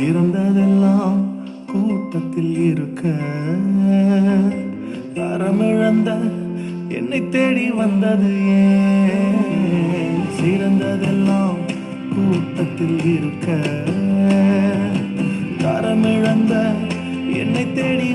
சிறந்ததெல்லாம் கூட்டத்தில் இருக்க தரமிழந்த என்னை தேடி வந்தது ஏன்? சிறந்ததெல்லாம் கூட்டத்தில் இருக்க தரமிழந்த என்னை தேடி